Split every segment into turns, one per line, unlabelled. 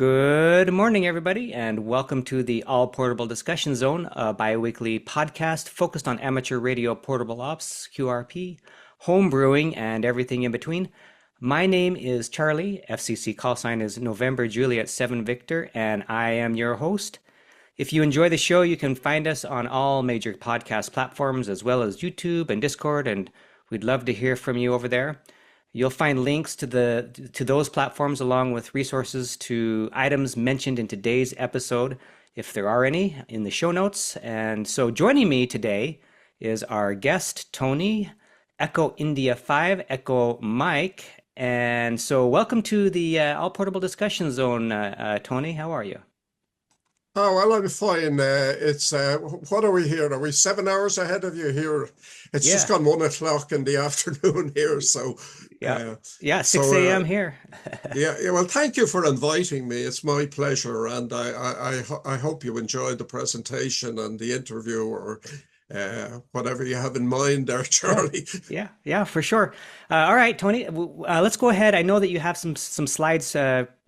Good morning, everybody, and welcome to the All Portable Discussion Zone, a biweekly podcast focused on amateur radio portable ops, QRP, home brewing, and everything in between. My name is Charlie. FCC call sign is November Juliet 7 Victor, and I am your host. If you enjoy the show, you can find us on all major podcast platforms as well as YouTube and Discord, and we'd love to hear from you over there. You'll find links to those platforms along with resources to items mentioned in today's episode, if there are any, in the show notes. And so joining me today is our guest, Tony, Echo India 5, Echo Mike. And so welcome to the All Portable Discussion Zone, Tony. How are you?
Oh, well, I'm fine. What are we here? Are we 7 hours ahead of you here? It's just
Yeah,
gone 1 o'clock in the afternoon here.
yeah,
Uh,
yeah, 6
so
a.m. here.
yeah. Well, thank you for inviting me. It's my pleasure, and I hope you enjoyed the presentation and the interview, or whatever you have in mind there,
Yeah,
Charlie.
yeah, for sure. All right, Tony, let's go ahead. I know that you have some slides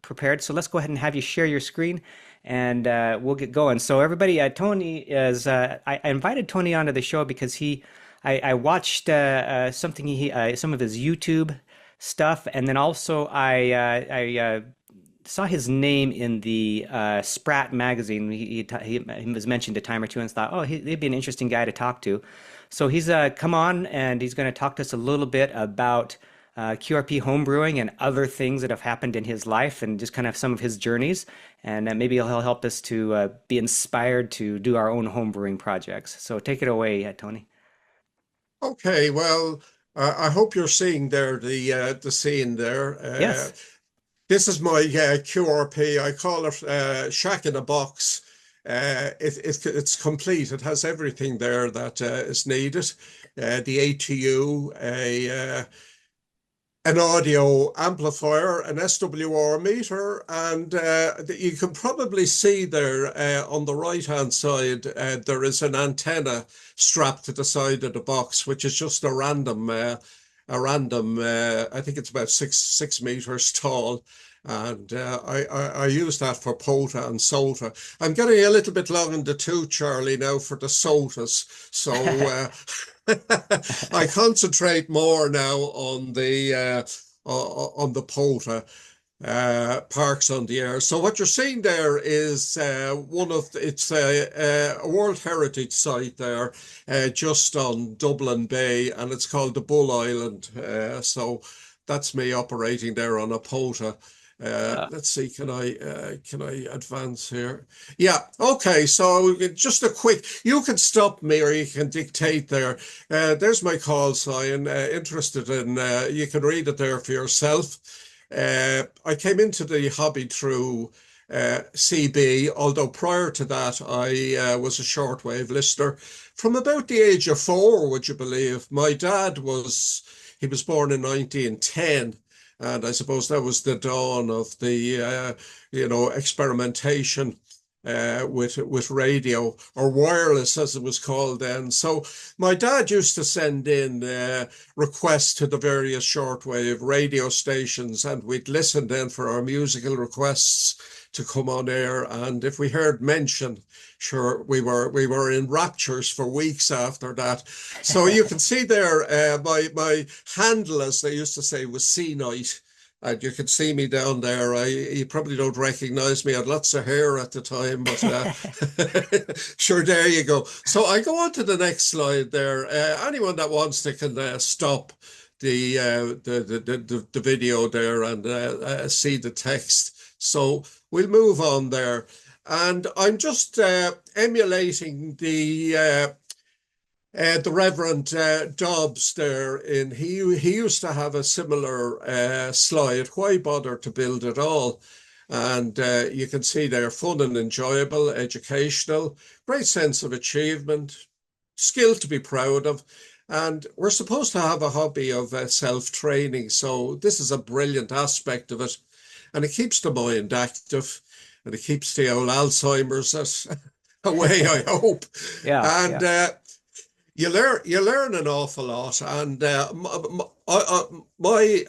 prepared, so let's go ahead and have you share your screen, and we'll get going. So everybody, Tony is. I invited Tony onto the show because I watched some of his YouTube stuff, and then also I saw his name in the Sprat magazine. He was mentioned a time or two and thought, oh, he'd be an interesting guy to talk to. So he's come on and he's going to talk to us a little bit about QRP homebrewing and other things that have happened in his life and just kind of some of his journeys. And maybe he'll help us to be inspired to do our own homebrewing projects. So take it away, Tony.
Okay, well, I hope you're seeing there the scene there.
Yes.
This is my QRP. I call it Shack in a Box. It's complete. It has everything there that is needed. The ATU, an audio amplifier, an SWR meter, and you can probably see there on the right-hand side, there is an antenna strapped to the side of the box, which is just I think it's about six meters tall. And I use that for POTA and SOTA. I'm getting a little bit long in the tooth, Charlie, now for the SOTAs. So I concentrate more now on the POTA parks on the air. So what you're seeing there is it's a World Heritage site there, just on Dublin Bay, and it's called the Bull Island. So that's me operating there on a POTA.
Uh,
Let's see, can I advance here? Yeah, okay, so just a quick, you can stop me or you can dictate there. There's my call sign. Interested in, you can read it there for yourself. I came into the hobby through CB, although prior to that I was a shortwave listener from about the age of 4, would you believe? My dad he was born in 1910. And I suppose that was the dawn of the, experimentation with radio, or wireless as it was called then. So my dad used to send in requests to the various shortwave radio stations, and we'd listen then for our musical requests to come on air. And if we heard mention, sure, we were in raptures for weeks after that. So you can see there, my handle, as they used to say, was C Night. And you can see me down there. You probably don't recognize me. I had lots of hair at the time, but sure, there you go. So I go on to the next slide there. Anyone that wants to can stop the video there and see the text. So we'll move on there. And I'm just emulating the Reverend Dobbs there. He used to have a similar slide. Why bother to build it all? And you can see they're fun and enjoyable, educational, great sense of achievement, skill to be proud of. And we're supposed to have a hobby of self-training. So this is a brilliant aspect of it. And it keeps the mind active, and it keeps the old Alzheimer's away, I hope.
yeah,
And
yeah.
you learn an awful lot. And my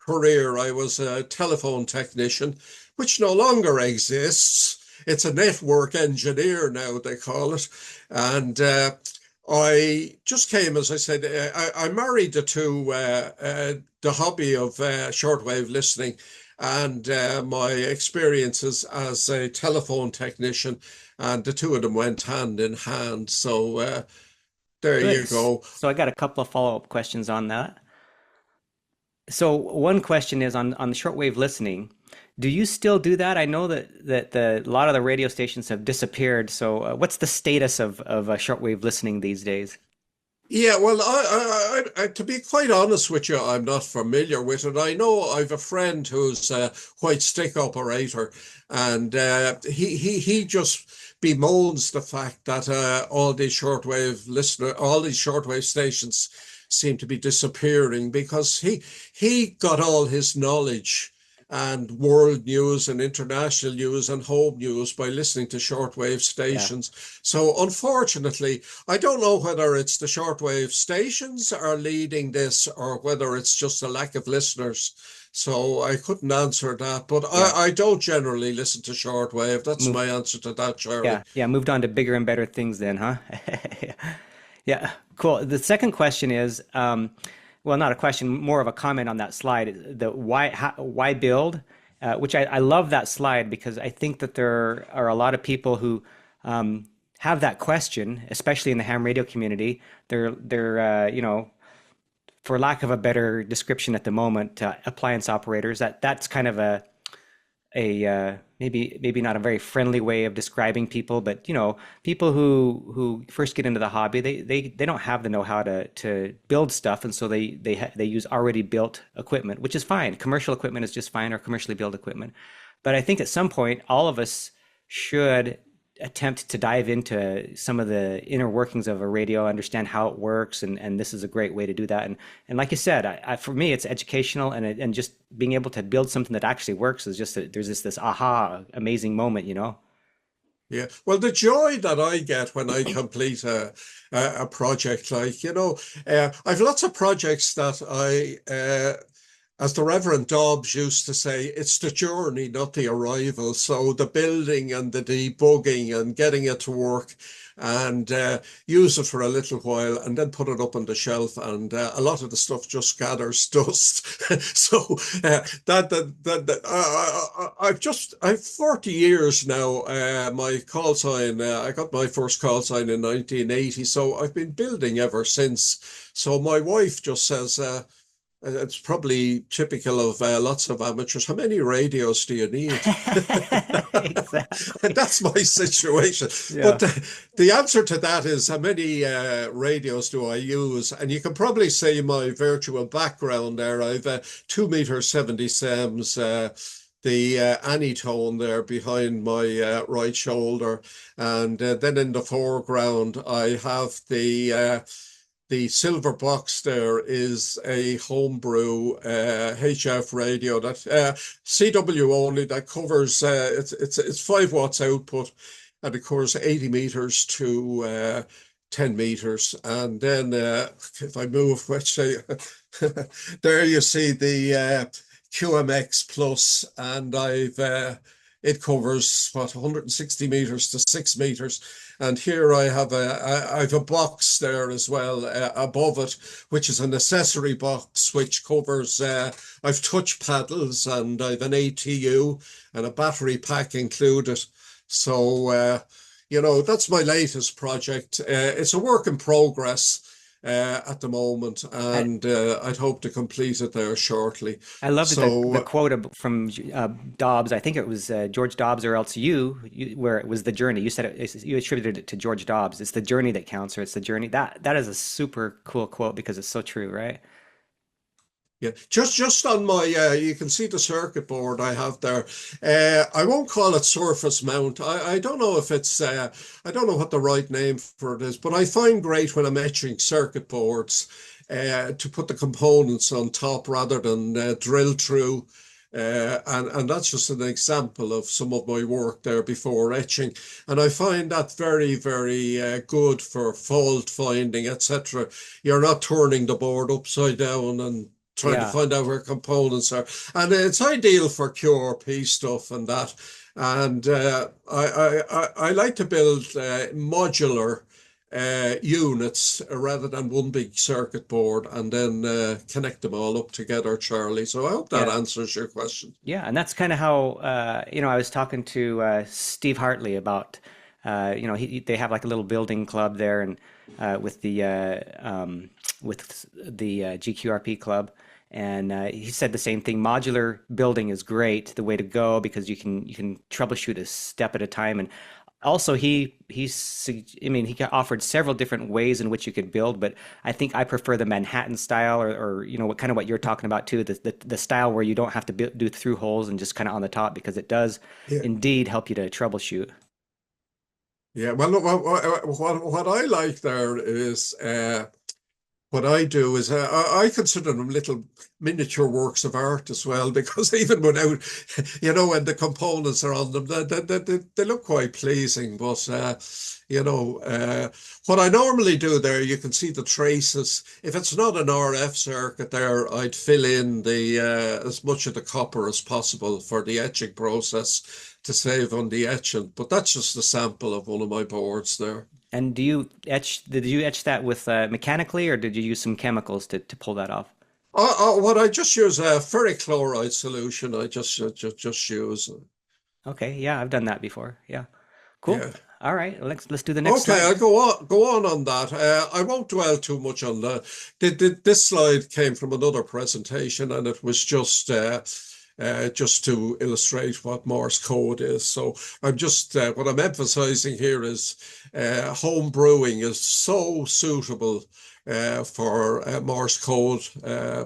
career, I was a telephone technician, which no longer exists. It's a network engineer now, they call it. And I just came, as I said, I married the hobby of shortwave listening and my experiences as a telephone technician, and the two of them went hand in hand. So there
Good.
you go.
So I got a couple of follow-up questions on that. So one question is on the shortwave listening. Do you still do that? I know that a lot of the radio stations have disappeared. So what's the status of shortwave listening these days?
Yeah, well, to be quite honest with you, I'm not familiar with it. I know I've a friend who's a white stick operator, and he just bemoans the fact that all these shortwave stations seem to be disappearing because he got all his knowledge and world news and international news and home news by listening to shortwave
Yeah.
stations. So unfortunately, I don't know whether it's the shortwave stations are leading this or whether it's just a lack of listeners. So I couldn't answer that, but
Yeah.
I don't generally listen to shortwave. That's
Move.
my answer to that, Charlie.
Yeah. Yeah. Moved on to bigger and better things then, huh? Yeah. Cool. The second question is, well, not a question, more of a comment on that slide. The why build? Which I love that slide because I think that there are a lot of people who have that question, especially in the ham radio community. They're for lack of a better description at the moment, appliance operators. That's kind of a maybe not a very friendly way of describing people, but people who first get into the hobby, they don't have the know-how to build stuff, and so they use already built equipment, which is fine. Commercial equipment is just fine, or commercially built equipment. But I think at some point all of us should attempt to dive into some of the inner workings of a radio, understand how it works, and this is a great way to do that. And like you said, for me, it's educational, and just being able to build something that actually works is just there's this aha, amazing moment.
Yeah. Well, the joy that I get when I complete a project, like, I've lots of projects that as the Reverend Dobbs used to say, it's the journey, not the arrival. So the building and the debugging and getting it to work and use it for a little while and then put it up on the shelf. And a lot of the stuff just gathers dust. So I've 40 years now. My call sign, I got my first call sign in 1980. So I've been building ever since. So my wife just says, it's probably typical of lots of amateurs. How many radios do you need? And
Exactly.
that's my situation. But
Yeah.
the answer to that is how many radios do I use? And you can probably say my virtual background there. I've 2 meter 70 sems, the Anytone there behind my right shoulder. And then in the foreground, I have the silver box there is a Homebrew HF radio that CW only that covers it's 5 watts output and it covers 80 meters to 10 meters. And then if I move, which say there you see the QMX Plus, and it covers what 160 meters to 6 meters. And here I have a box there as well above it, which is an accessory box which covers. I've touch paddles and I've an ATU and a battery pack included. So that's my latest project. It's a work in progress at the moment,
I,
and I'd hope to complete it there shortly.
I loved the
So
quote from Dobbs. I think it was George Dobbs or else where it was the journey. You said you attributed it to George Dobbs. It's the journey that counts, or it's the journey. That is a super cool quote because it's so true, right?
yeah, just on my you can see the circuit board I have there. I won't call it surface mount. I don't know if it's I don't know what the right name for it is, but I find great when I'm etching circuit boards to put the components on top rather than drill through. And that's just an example of some of my work there before etching. And I find that very, very good for fault finding, etc. You're not turning the board upside down and trying to
Yeah.
find out where components are. And it's ideal for QRP stuff and that. And I like to build modular units rather than one big circuit board and then connect them all up together, Charlie. So I hope that
Yeah.
answers your question.
Yeah, and that's kind of how I was talking to Steve Hartley about they have like a little building club there and with the GQRP club, and he said the same thing. Modular building is great, the way to go because you can troubleshoot a step at a time, and also I mean he offered several different ways in which you could build, but I think I prefer the Manhattan style or what kind of what you're talking about too, the style where you don't have to do through holes and just kind of on the top because it does
Yeah.
indeed help you to troubleshoot.
Yeah. Well, look, what I like there is what I do is I consider them little miniature works of art as well, because even without, when the components are on them, they look quite pleasing. But, what I normally do there, you can see the traces. If it's not an RF circuit there, I'd fill in the as much of the copper as possible for the etching process to save on the etching. But that's just a sample of one of my boards there.
And did you etch that with mechanically or did you use some chemicals to pull that off?
What I just use a ferric chloride solution. I just use.
Okay, yeah, I've done that before. Yeah. Cool.
Yeah.
All right, let's do the next
Okay,
slide.
I'll go on that. I won't dwell too much on that. This slide came from another presentation, and it was just to illustrate what Morse code is. So I'm just what I'm emphasizing here is home brewing is so suitable for Morse code,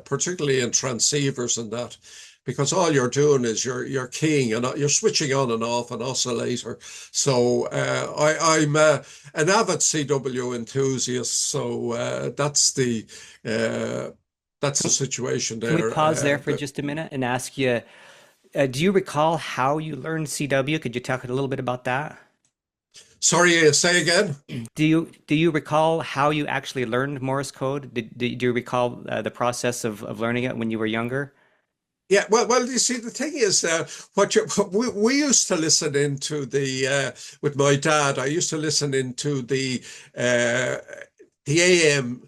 particularly in transceivers and that, because all you're doing is you're keying and you're switching on and off an oscillator. So I'm an avid CW enthusiast. So that's the
Can,
situation
can we
there.
pause there for just a minute and ask you, do you recall how you learned CW? Could you talk a little bit about that?
Sorry, say again.
Do you recall how you actually learned Morse code? Do you recall the process of learning it when you were younger?
Yeah, well, you see, the thing is, what we used to listen into with my dad. I used to listen into uh, the AM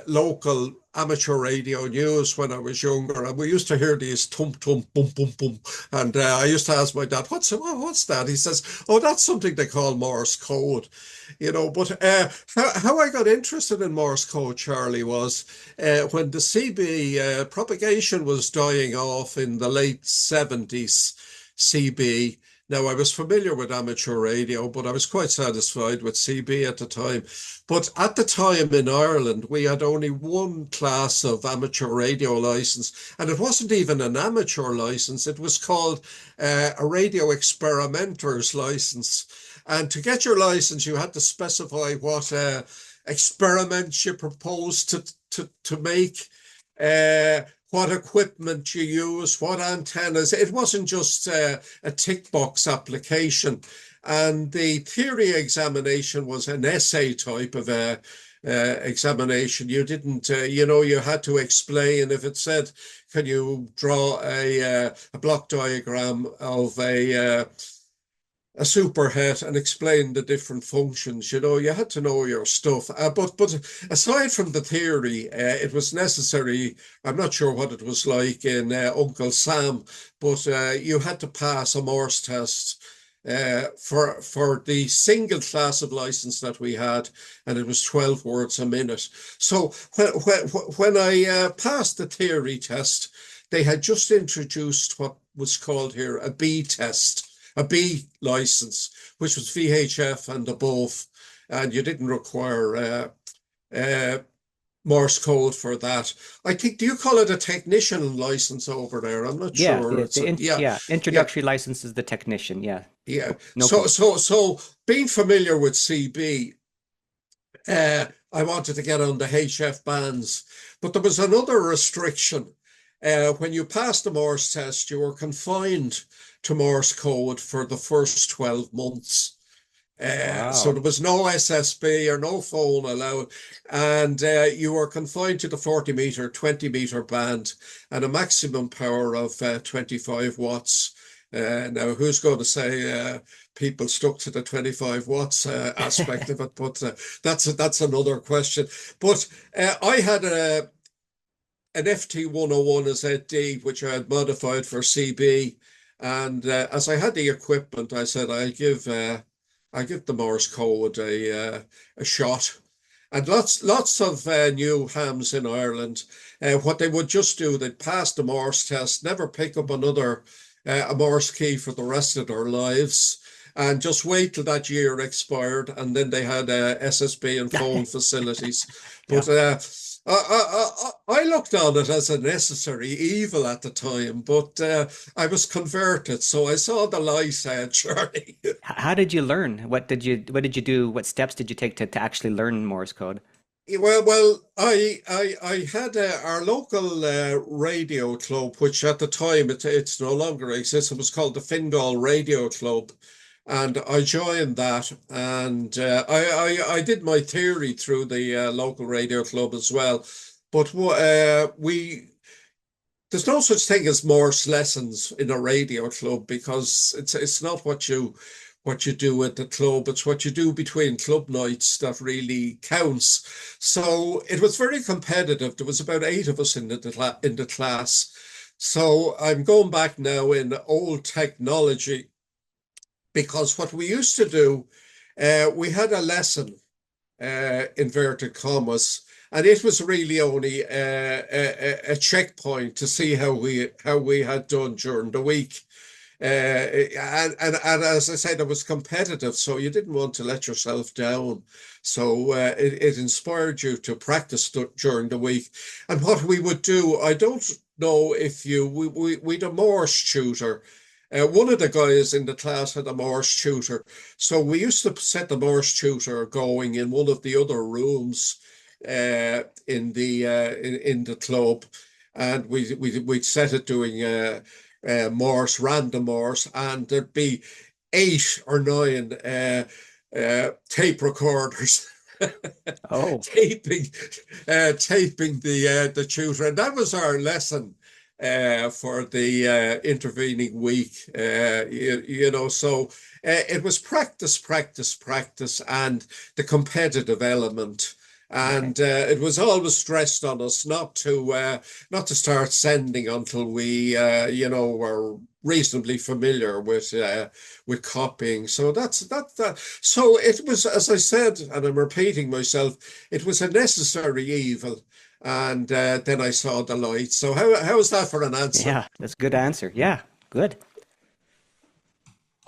local amateur radio news when I was younger, and we used to hear these thump thump boom boom boom, and I used to ask my dad, what's that?" He says, "Oh, that's something they call Morse code." But how I got interested in Morse code, Charlie, was when the CB propagation was dying off in the late 70s, CB. Now, I was familiar with amateur radio, but I was quite satisfied with CB at the time. But at the time in Ireland, we had only one class of amateur radio license, and it wasn't even an amateur license. It was called a radio experimenter's license. And to get your license, you had to specify what experiments you proposed to make, what equipment you use, what antennas. It wasn't just a tick box application. And the theory examination was an essay type of examination. You didn't, you had to explain. If it said, "Can you draw a block diagram of a superhet and explain the different functions?" You had to know your stuff. But aside from the theory, it was necessary. I'm not sure what it was like in Uncle Sam, but you had to pass a Morse test for the single class of license that we had, and it was 12 words a minute. So when I passed the theory test, they had just introduced what was called here a B test, a B license, which was VHF and above, and you didn't require uh, Morse code for that. I think, do you call it a technician license over there? I'm not
Yeah,
sure. Yeah,
yeah,
yeah,
introductory license is the technician. Yeah,
yeah.
no
So,
code.
so, so being familiar with CB, I wanted to get on the HF bands, but there was another restriction. When you passed the Morse test, you were confined to Morse code for the first 12 months. So
Wow.
there was no SSB or no phone allowed, and you were confined to the 40-meter, 20-meter band, and a maximum power of 25 watts. Now, who's going to say people stuck to the 25 watts aspect of it? But that's another question. But I had an FT101 as ZD, which I had modified for CB. And as I had the equipment, I said I give the Morse code a shot. And lots of new hams in Ireland, what they would just do, they'd pass the Morse test, never pick up another a Morse key for the rest of their lives, and just wait till that year expired, and then they had SSB and phone facilities.
Yeah.
But I looked on it as a necessary evil at the time, but I was converted, so I saw the light, Charlie.
How did you learn? What did you do? What steps did you take to actually learn Morse code?
Well, I had our local radio club, which at the time it's no longer exists. It was called the Fingal Radio Club, and I joined that, and I did my theory through the local radio club as well. But we there's no such thing as Morse lessons in a radio club because it's not what you do at the club, it's what you do between club nights that really counts. So it was very competitive. There was about eight of us in the class. So I'm going back now in old technology because what we used to do, we had a lesson, inverted commas, and it was really only a checkpoint to see how we had done during the week. And as I said, it was competitive, so you didn't want to let yourself down. So it inspired you to practice during the week. And what we would do, I don't know if we'd a Morse tutor. One of the guys in the class had a Morse tutor. So we used to set the Morse tutor going in one of the other rooms in the club, and we'd set it doing Morse, random Morse, and there'd be eight or nine tape recorders
Oh,
taping taping the tutor, and that was our lesson for the intervening week. So it was practice, practice, practice, and the competitive element.
okay.
And it was always stressed on us not to start sending until we were reasonably familiar with copying. So that. So it was, as I said, and I'm repeating myself, it was a necessary evil. And then I saw the light. So how is that for an answer?
Yeah, that's a good answer. Yeah, good.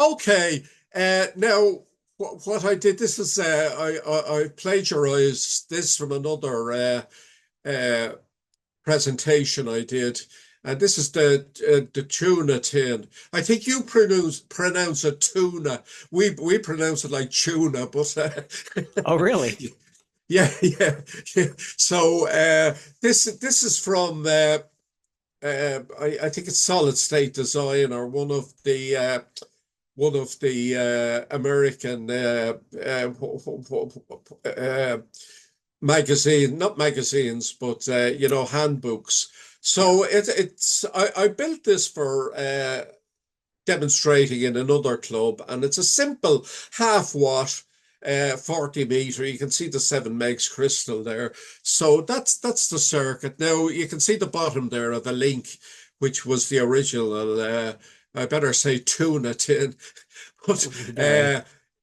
Okay. Now, what I did, this is I plagiarized this from another uh, presentation I did, and this is the tuna tin. I think you pronounce it tuna. We pronounce it like tuna, but
Oh, really?
yeah, yeah, yeah. So this is from I think it's Solid State Design, or one of the American not magazines, but handbooks.
Yeah.
So I built this for demonstrating in another club, and it's a simple half watt. 40 meter, you can see the 7 megs crystal there. So that's the circuit. Now you can see the bottom there of the link, which was the original. I better say tuna tin. But
Dang.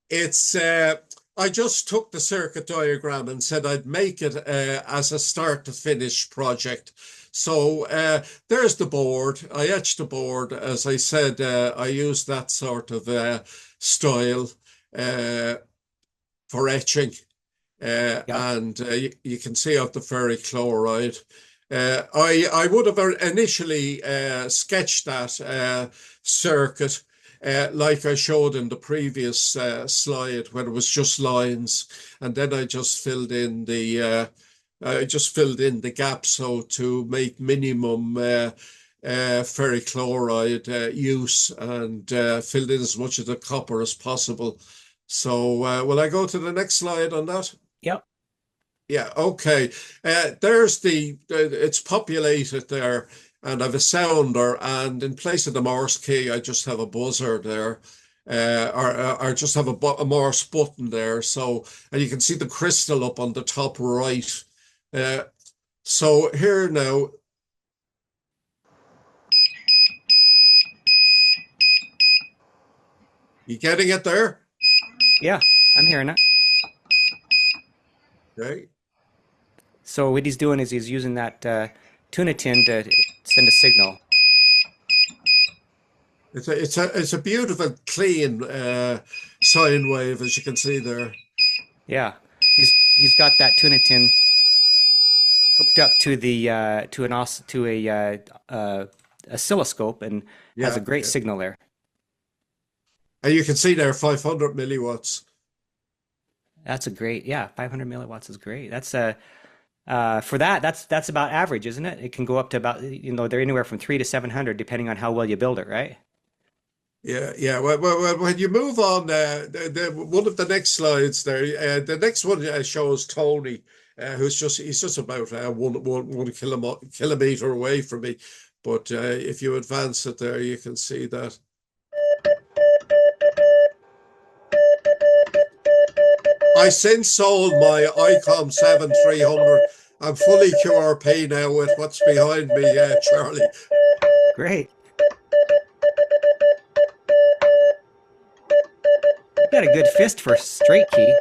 it's I just took the circuit diagram and said I'd make it as a start to finish project. So there's the board. I etched the board. As I said, I used that sort of style uh, for etching.
Yep.
And you can see out the ferric chloride. I would have initially sketched that circuit like I showed in the previous slide when it was just lines, and then I just filled in the gap so to make minimum ferric chloride use, and filled in as much of the copper as possible. So will I go to the next slide on that?
Yep.
Yeah, okay. There's it's populated there, and I've a sounder, and in place of the Morse key, I just have a buzzer there, or just have a Morse button there. So, and you can see the crystal up on the top right. Uh, so here now, you getting it there?
Yeah, I'm hearing it.
Okay.
So what he's doing is he's using that tuna tin to send a signal.
It's a beautiful, clean sine wave, as you can see there.
Yeah, he's got that tuna tin hooked up to the to an os to a oscilloscope and has a
Yeah,
great
yeah.
signal there.
And you can see there 500 milliwatts.
That's a great, yeah, 500 milliwatts is great. That's for that, that's about average, isn't it? It can go up to about, they're anywhere from 3 to 700 depending on how well you build it, right?
Yeah, yeah. When you move on, one of the next slides there, the next one shows Tony, he's just about one kilometer away from me. But if you advance it there, you can see that. I since sold my ICOM 7300. I'm fully QRP now with what's behind me, Charlie.
Great. You got a good fist for straight key.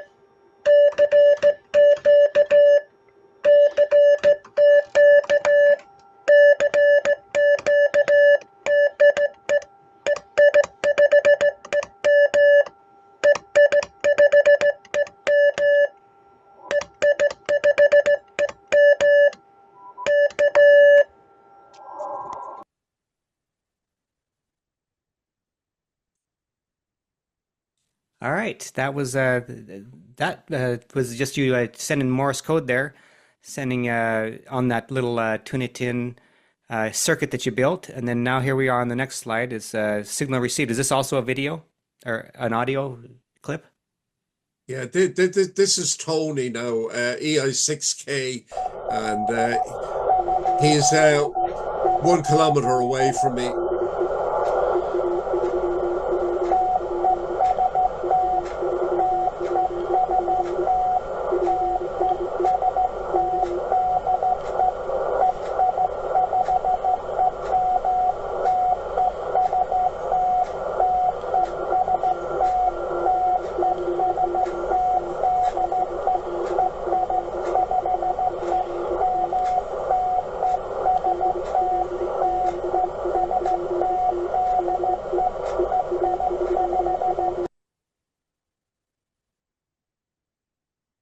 All right, that was just you sending Morse code there, sending on that little tuna tin circuit that you built, and then now here we are on the next slide is signal received. Is this also a video or an audio clip?
Yeah, this is Tony now, EI6K, and he's 1 kilometer away from me.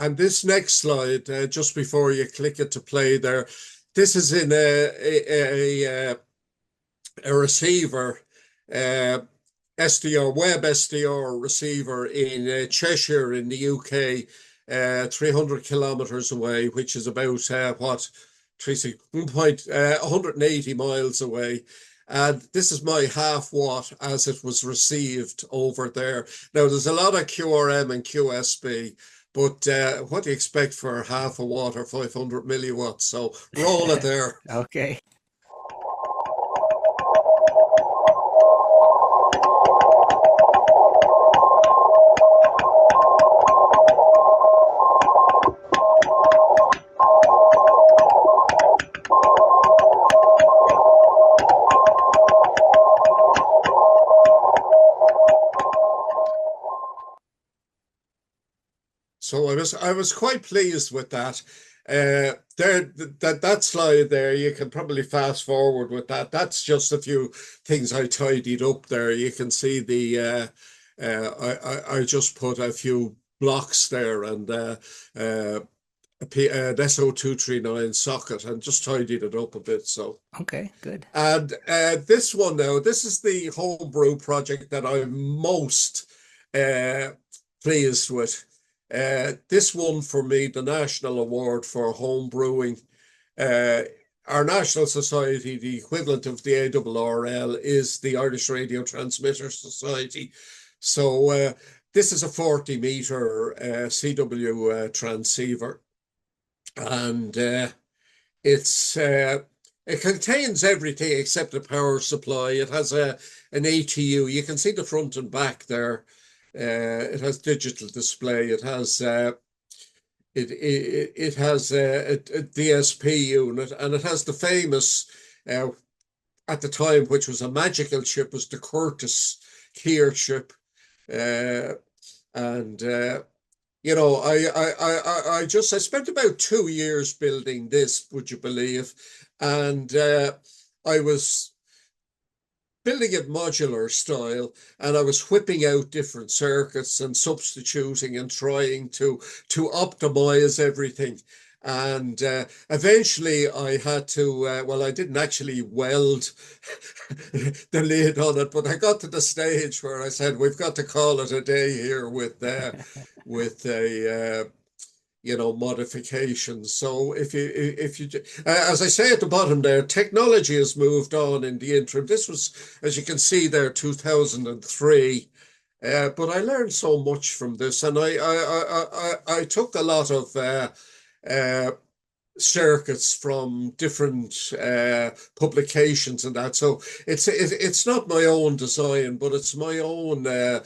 And this next slide, just before you click it to play there, this is in a receiver, uh, SDR, web SDR receiver in Cheshire in the UK, 300 kilometers away, which is about what, Tracy, 180 miles away. And this is my half watt as it was received over there. Now, there's a lot of QRM and QSB, but what do you expect for half a watt or 500 milliwatts? So roll it there.
Okay.
So I was quite pleased with that. That slide there, you can probably fast forward with that. That's just a few things I tidied up there. You can see I just put a few blocks there and an SO239 socket and just tidied it up a bit. So
Okay, good.
and this one now, this is the homebrew project that I'm most uh, pleased with. This won for me the National Award for Home Brewing. Uh, our National Society, the equivalent of the ARRL, is the Irish Radio Transmitter Society. So this is a 40 meter CW transceiver, and it's it contains everything except a power supply. It has a an ATU. You can see the front and back there. It has digital display. It has a DSP unit, and it has the famous uh, at the time, which was a magical chip, was the Curtis Keir chip. Uh, and I spent about 2 years building this, would you believe? And I was building it modular style, and I was whipping out different circuits and substituting and trying to optimize everything. And eventually I had to, well, I didn't actually weld the lid on it, but I got to the stage where I said, we've got to call it a day here with a modifications. So if you as I say at the bottom there, technology has moved on in the interim. This was, as you can see there, 2003. But I learned so much from this, and I took a lot of uh, circuits from different publications and that. So it's not my own design, but it's my own uh,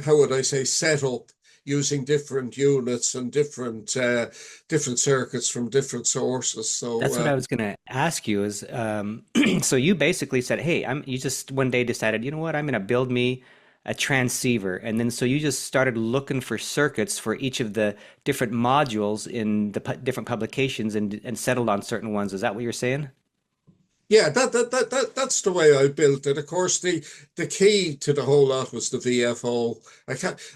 how would I say, setup, using different units and different circuits from different sources. So
That's what I was going to ask you is, so you basically said, hey, you just one day decided, you know what, I'm going to build me a transceiver. And then so you just started looking for circuits for each of the different modules in the different publications and settled on certain ones. Is that what you're saying?
yeah, that's the way I built it. Of course, the key to the whole lot was the VFO.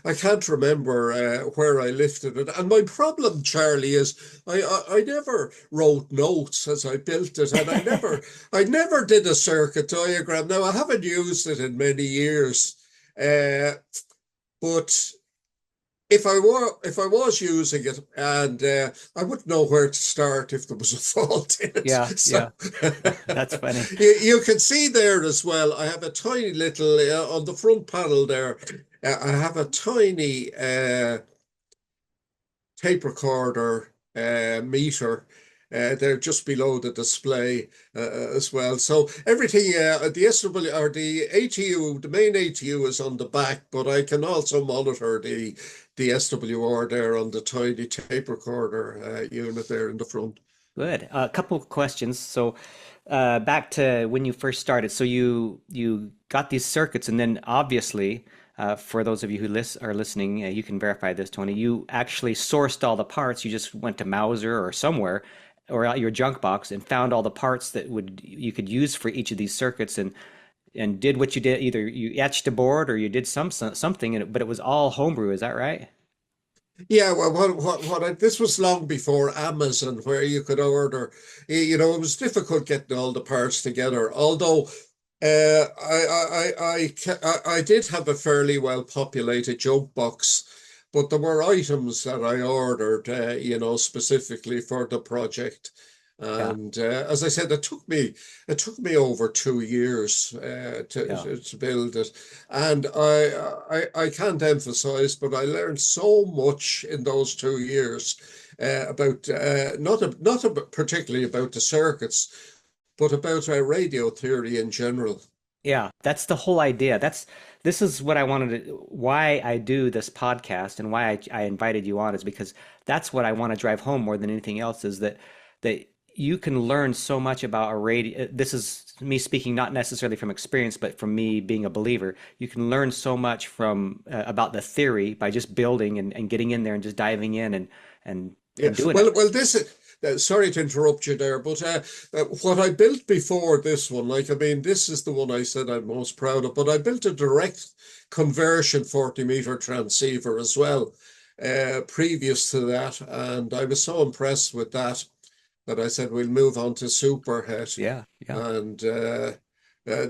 I can't remember where I lifted it. And my problem, Charlie, is I never wrote notes as I built it, and I never did a circuit diagram. Now I haven't used it in many years, uh, but if I was using it, and I wouldn't know where to start if there was a fault in it.
Yeah,
So
yeah. That's funny.
you can see there as well. I have a tiny little on the front panel there. I have a tiny tape recorder meter. They're just below the display as well. So everything, the SW or the ATU, the main ATU is on the back, but I can also monitor the SWR there on the tiny tape recorder unit there in the front.
Good. A couple of questions. So, back to when you first started. So you got these circuits, and then obviously, for those of you who are listening, you can verify this, Tony. You actually sourced all the parts. You just went to Mauser or somewhere, or out your junk box, and found all the parts that would you could use for each of these circuits, and did what you did. Either you etched a board or you did something, but it was all homebrew. Is that right?
Yeah, well, this was long before Amazon, where you could order. It was difficult getting all the parts together. Although I did have a fairly well populated junk box, but there were items that I ordered, specifically for the project.
Yeah,
And as I said, it took me over 2 years to,
yeah.
to to build it, and I can't emphasize, but I learned so much in those 2 years about not particularly about the circuits, but about radio theory in general.
Yeah, that's the whole idea. This is what I wanted to, why I do this podcast and why I invited you on is because that's what I want to drive home more than anything else is that you can learn so much about a radio. This is me speaking not necessarily from experience, but from me being a believer. You can learn so much from about the theory by just building and getting in there and just diving in and
Yeah,
and doing it.
well, this is. Sorry to interrupt you there, but what I built before this one, like, I mean, this is the one I said I'm most proud of, but I built a direct conversion 40 meter transceiver as well, previous to that. And I was so impressed with that that I said, we'll move on to Superhet.
Yeah, yeah.
And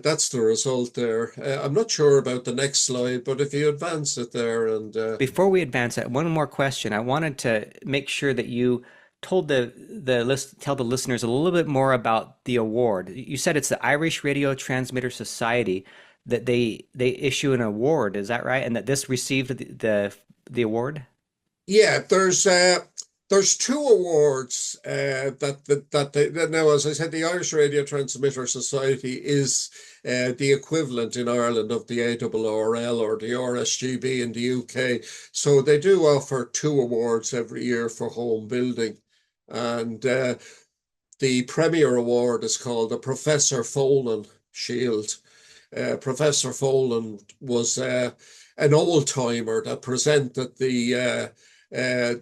that's the result there. I'm not sure about the next slide, but if you advance it there and
Before we advance that, one more question. I wanted to make sure that you told tell the listeners a little bit more about the award. You said it's the Irish Radio Transmitter Society. that they issue an award. Is that right? And that this received the award?
Yeah, there's two awards that now, as I said, the Irish Radio Transmitter Society is the equivalent in Ireland of the ARRL or the RSGB in the UK. So they do offer two awards every year for home building, and the premier award is called the Professor Folan Shield. Professor Folan was an old timer that presented the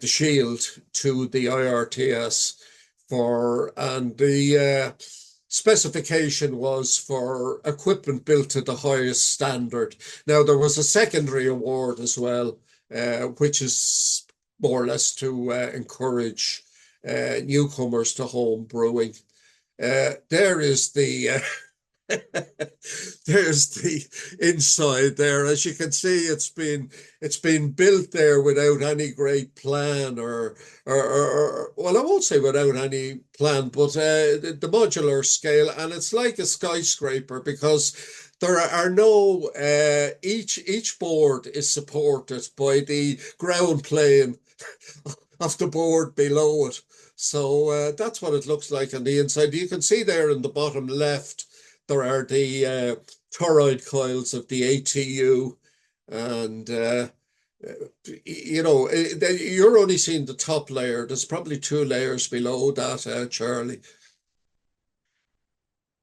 shield to the IRTS and the specification was for equipment built to the highest standard. Now there was a secondary award as well, which is more or less to encourage newcomers to home brewing. There is the there's the inside there. As you can see, it's been built there without any great plan or well, I won't say without any plan, but the modular scale, and it's like a skyscraper because there are no each board is supported by the ground plane of the board below it. So that's what it looks like on the inside. You can see there in the bottom left there are the toroid coils of the ATU, and you're only seeing the top layer. There's probably two layers below that, Charlie.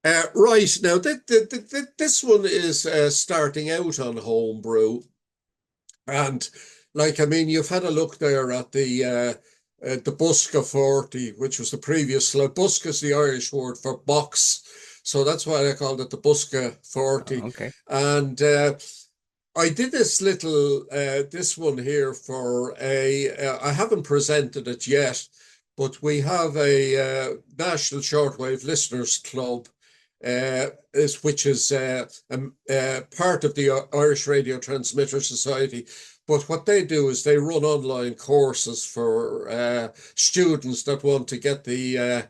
Right now, this one is starting out on homebrew, and like I mean, you've had a look there at the Busca 40, which was the previous slide. Busca is the Irish word for box. So that's why I called it the Busca 40.
Okay.
And I did this one here for I haven't presented it yet, but we have a National Shortwave Listeners Club, which is part of the Irish Radio Transmitter Society. But what they do is they run online courses for students that want to get the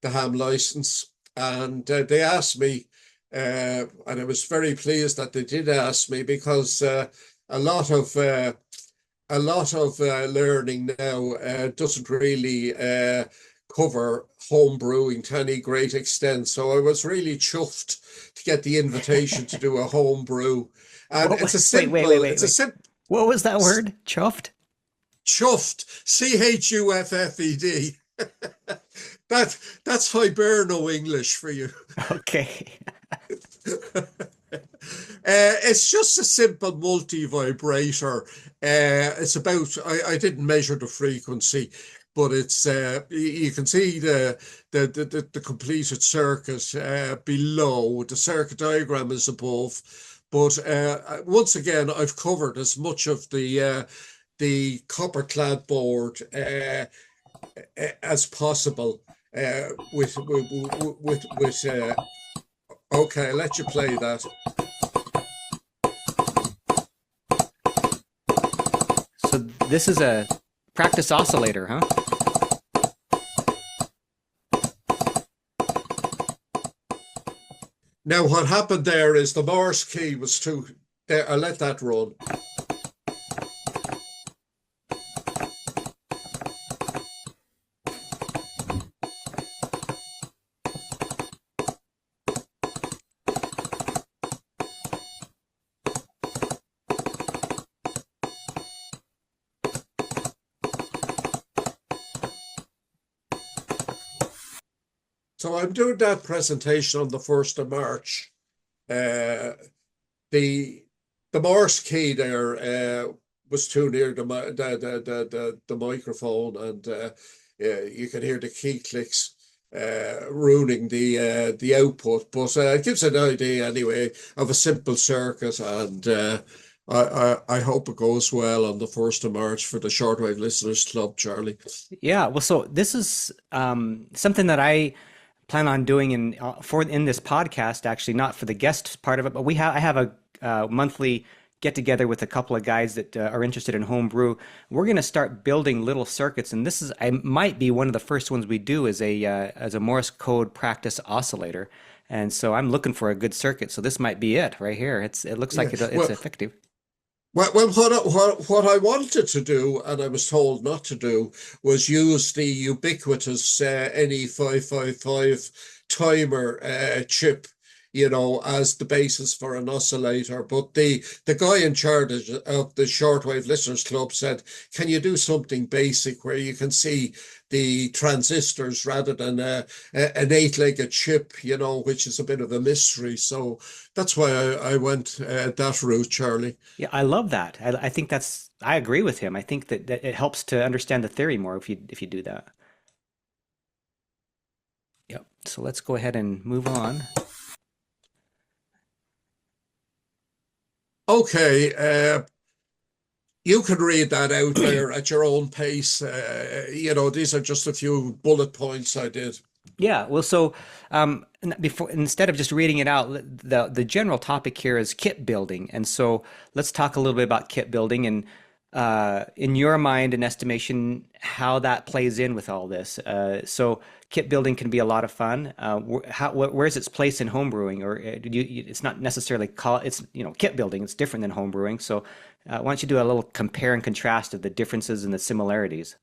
ham license. And they asked me, and I was very pleased that they did ask me because a lot of learning now doesn't really cover home brewing to any great extent. So I was really chuffed to get the invitation to do a home brew. And
What
it's a
was, wait, wait,
simple,
wait, wait,
it's a
wait.
simple,
What was that word? Chuffed?
chuffed, CHUFFED. That's Hiberno English for you.
Okay.
It's just a simple multi-vibrator. It's about, I didn't measure the frequency, but it's you can see the completed circuit below. The circuit diagram is above. But once again, I've covered as much of the copper clad board as possible with okay, I'll let you play that.
So this is a practice oscillator, huh?
Now what happened there is the Morse key was too there. I'll let that run. So I'm doing that presentation on the 1st of March. Uh, the the Morse key there was too near the microphone, and you can hear the key clicks ruining the output. But it gives an idea anyway of a simple circuit, and I hope it goes well on the 1st of March for the Shortwave Listeners Club, Charlie.
Yeah. Well, so this is something that I plan on doing in this podcast. Actually, not for the guest part of it, but I have a monthly get together with a couple of guys that are interested in homebrew. We're going to start building little circuits, and I might be one of the first ones we do as a Morse code practice oscillator. And so I'm looking for a good circuit. So this might be it right here. It looks
Yeah.
like it's
Well,
effective.
what I wanted to do, and I was told not to do, was use the ubiquitous NE555 timer chip, as the basis for an oscillator. But the guy in charge of the Shortwave Listeners Club said, "Can you do something basic where you can see the transistors rather than an eight-legged chip, which is a bit of a mystery?" So that's why I went that route, Charlie.
Yeah, I love that. I think I agree with him. I think that it helps to understand the theory more if you do that. Yep. So let's go ahead and move on.
Okay, you can read that out there at your own pace. These are just a few bullet points I did.
Yeah, well, so before instead of just reading it out, the general topic here is kit building, and so let's talk a little bit about kit building and in your mind and estimation how that plays in with all this. So kit building can be a lot of fun. Where's its place in homebrewing, or it's not necessarily it's kit building. It's different than homebrewing. So why don't you do a little compare and contrast of the differences and the similarities?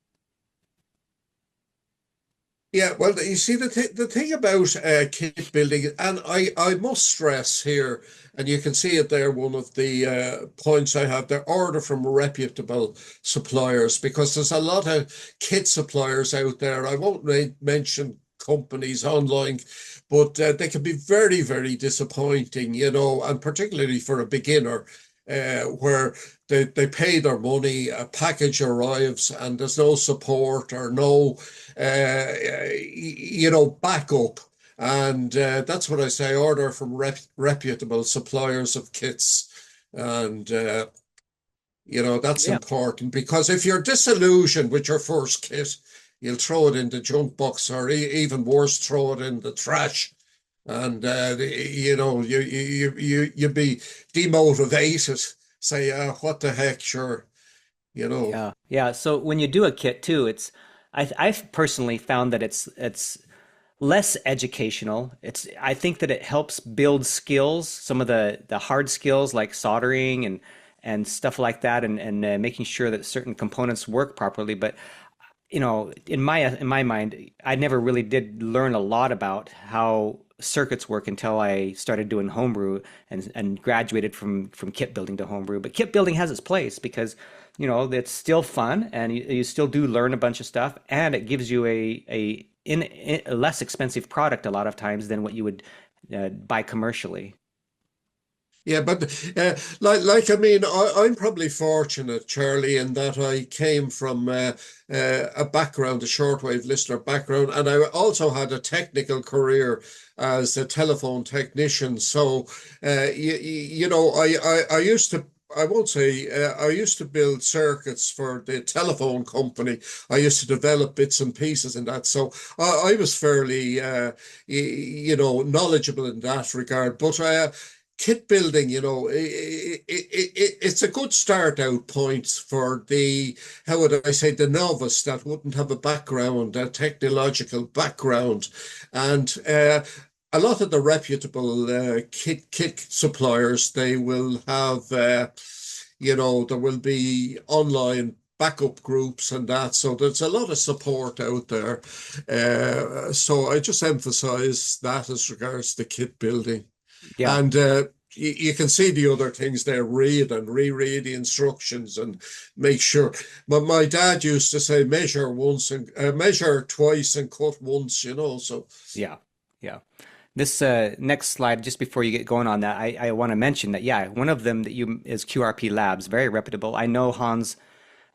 Yeah, well, you see the thing about kit building, and I must stress here, and you can see it there. One of the points I have there: order from reputable suppliers, because there's a lot of kit suppliers out there. I won't mention companies online, but they can be very, very disappointing, and particularly for a beginner. Where they pay their money, a package arrives, and there's no support or no backup. And that's what I say, order from reputable suppliers of kits. And, that's
Yeah,
important, because if you're disillusioned with your first kit, you'll throw it in the junk box, or even worse, throw it in the trash. And, you'd be demotivated, say, what the heck, sure, you know.
yeah, yeah. So when you do a kit too, I've personally found that it's less educational. I think that it helps build skills, some of the hard skills like soldering and stuff like that, and making sure that certain components work properly. But in my mind, I never really did learn a lot about how circuits work until I started doing homebrew and graduated from kit building to homebrew. But kit building has its place because it's still fun and you still do learn a bunch of stuff, and it gives you a less expensive product a lot of times than what you would buy commercially.
Yeah, but like I mean, I'm probably fortunate, Charlie, in that I came from a background, a shortwave listener background, and I also had a technical career as a telephone technician. So, I used to. I won't say I used to build circuits for the telephone company. I used to develop bits and pieces in that. So I was fairly, knowledgeable in that regard. But kit building, it's a good start out point for how would I say, the novice that wouldn't have a background, a technological background. And a lot of the reputable kit suppliers, they will have, there will be online backup groups and that. So there's a lot of support out there. So I just emphasize that as regards to kit building.
Yeah.
And you can see the other things there, read and reread the instructions and make sure. But my dad used to say, measure once and measure twice and cut once, so.
Yeah, yeah. This next slide, just before you get going on that, I want to mention that, yeah, one of them that you is QRP Labs, very reputable. I know Hans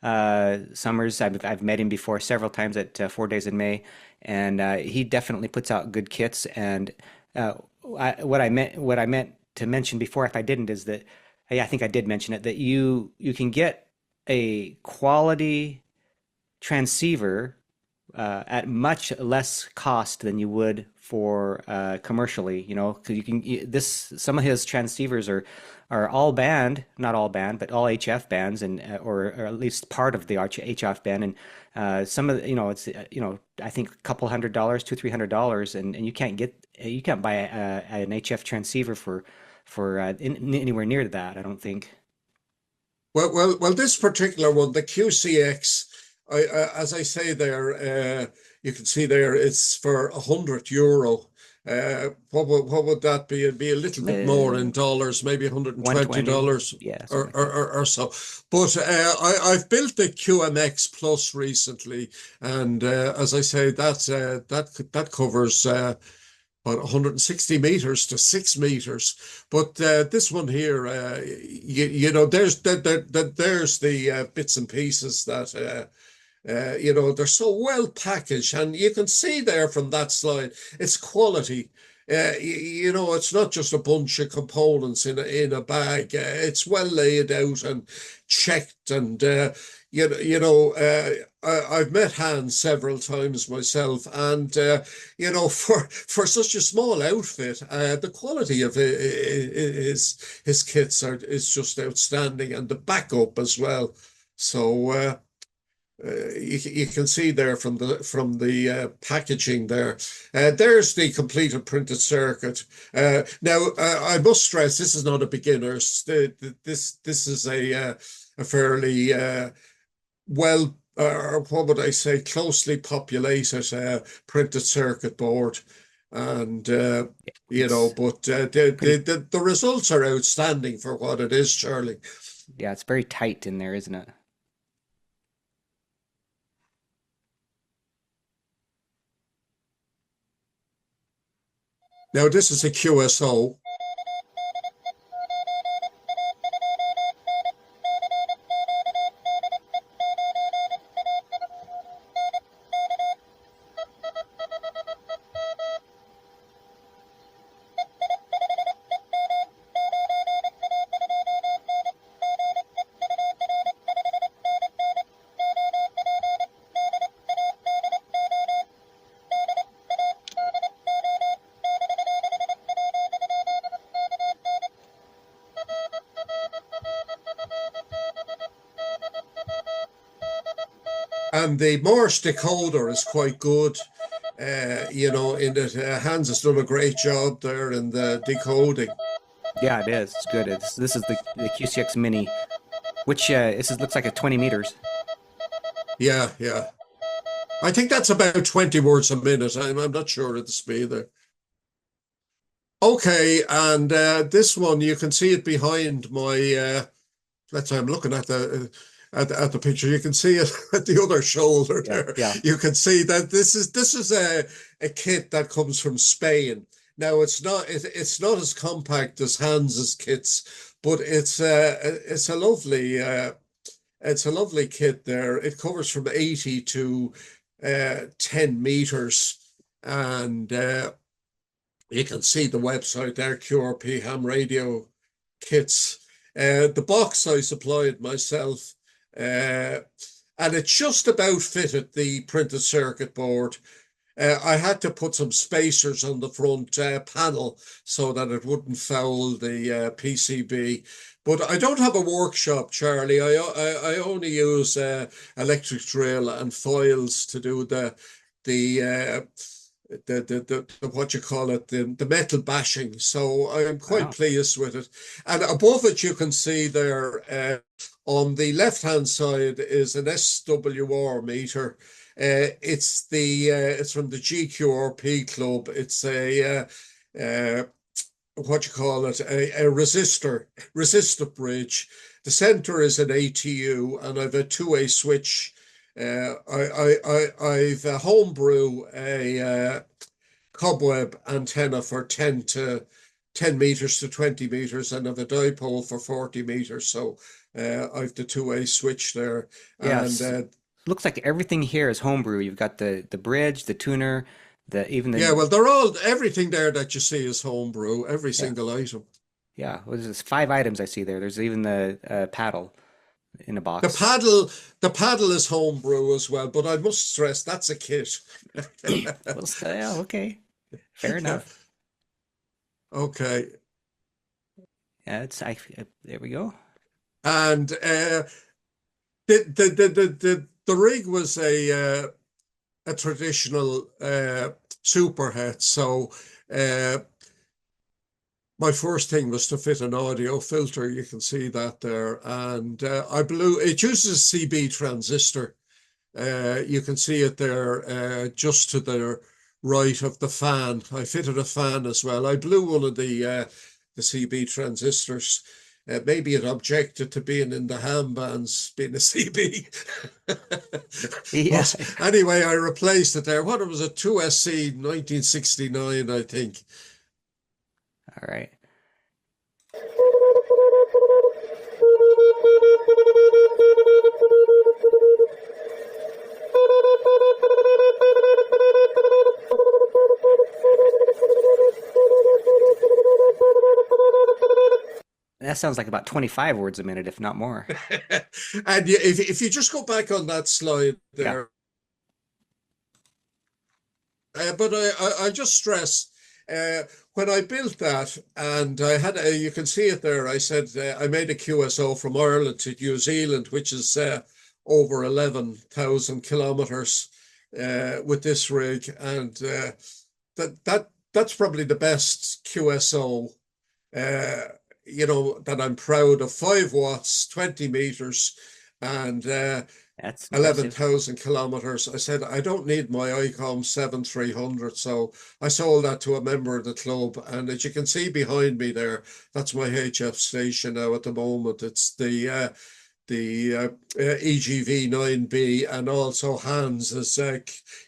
Summers. I've met him before several times at 4 Days in May, and he definitely puts out good kits. And uh, what I meant to mention before, if I didn't, is that yeah, I think I did mention it that you can get a quality transceiver at much less cost than you would for commercially, you know, because this some of his transceivers are all banned, not all banned, but all HF bands, and or at least part of the HF band, and some of the, you know, it's I think a couple $100, $200-300, and you can't buy an HF transceiver for anywhere near that, I don't think.
Well, this particular one, the QCX, as I say there, you can see there it's for €100. What would that be? It'd be a little bit more in
Uh,
dollars, maybe
$120,
$120
yeah, something
or,
like that.
so. But I've built the QMX Plus recently, and as I say, that covers about 160 meters to 6 meters. But this one here, there's the bits and pieces that they're so well packaged, and you can see there from that slide, it's quality. It's not just a bunch of components in a bag. It's well laid out and checked, and I've met Hans several times myself, and for such a small outfit, the quality of his kits is just outstanding, and the backup as well. So. You can see there from the packaging there. There's the completed printed circuit. Now I must stress this is not a beginner's. This is a fairly well, or what would I say, closely populated printed circuit board, and
It's
but
pretty,
the results are outstanding for what it is, Charlie.
yeah, it's very tight in there, isn't it?
Now this is a QSO. And the Morse decoder is quite good. In that Hans has done a great job there in the decoding.
Yeah, it is. It's good. This is the QCX Mini, which looks like a 20 meters.
Yeah, yeah. I think that's about 20 words a minute. I'm not sure of the speed there. Okay, and this one you can see it behind my. Let's say I'm looking at the picture. You can see it at the other shoulder
Yeah,
there.
yeah.
You can see that this is a kit that comes from Spain. Now it's not as compact as Hans's kits, but it's a lovely kit there. It covers from 80 to 10 meters, and you can see the website there, QRP ham radio kits. The box I supplied myself, uh, and it just about fitted the printed circuit board. I had to put some spacers on the front panel so that it wouldn't foul the PCB. But I don't have a workshop, Charlie. I only use electric drill and foils to do the what you call it, the metal bashing. So I'm quite
Wow.
pleased with it. And above it, you can see there on the left hand side is an SWR meter. It's from the GQRP club. It's a what you call it, a resistor bridge. The center is an ATU, and I've a two-way switch. I've a homebrew a cobweb antenna for 10 meters to 20 meters, and I've a dipole for 40 meters. So I've the two-way switch there, and
Yes. Looks like everything here is homebrew. You've got the bridge, the tuner, the even
yeah,
the
well, everything there that you see is homebrew, every
yeah.
single item.
Yeah. What is this? 5 items I see there. There's even the paddle in a
The
box.
paddle, the paddle is homebrew as well, but I must stress that's a kit.
Well, yeah, okay. Fair
Yeah.
enough.
Okay.
Yeah, there we go.
And the rig was a traditional superhet. So uh, my first thing was to fit an audio filter. You can see that there. And it uses a CB transistor. You can see it there just to the right of the fan. I fitted a fan as well. I blew one of the CB transistors. Maybe it objected to being in the ham bands, being a CB.
Yeah.
But anyway, I replaced it there. What it was, a 2SC 1969, I think.
All right. That sounds like about 25 words a minute, if not more.
And if you just go back on that slide
Yeah.
there, but I just stress uh, when I built that, and I had you can see it there. I said I made a QSO from Ireland to New Zealand, which is over 11,000 kilometers with this rig, and that's probably the best QSO. Uh, that I'm proud of. 5 watts, 20 meters, and
That's impressive.
11,000 kilometers. I said, I don't need my ICOM 7300. So I sold that to a member of the club. And as you can see behind me there, that's my HF station now at the moment. It's the EGV9B, and also Hans is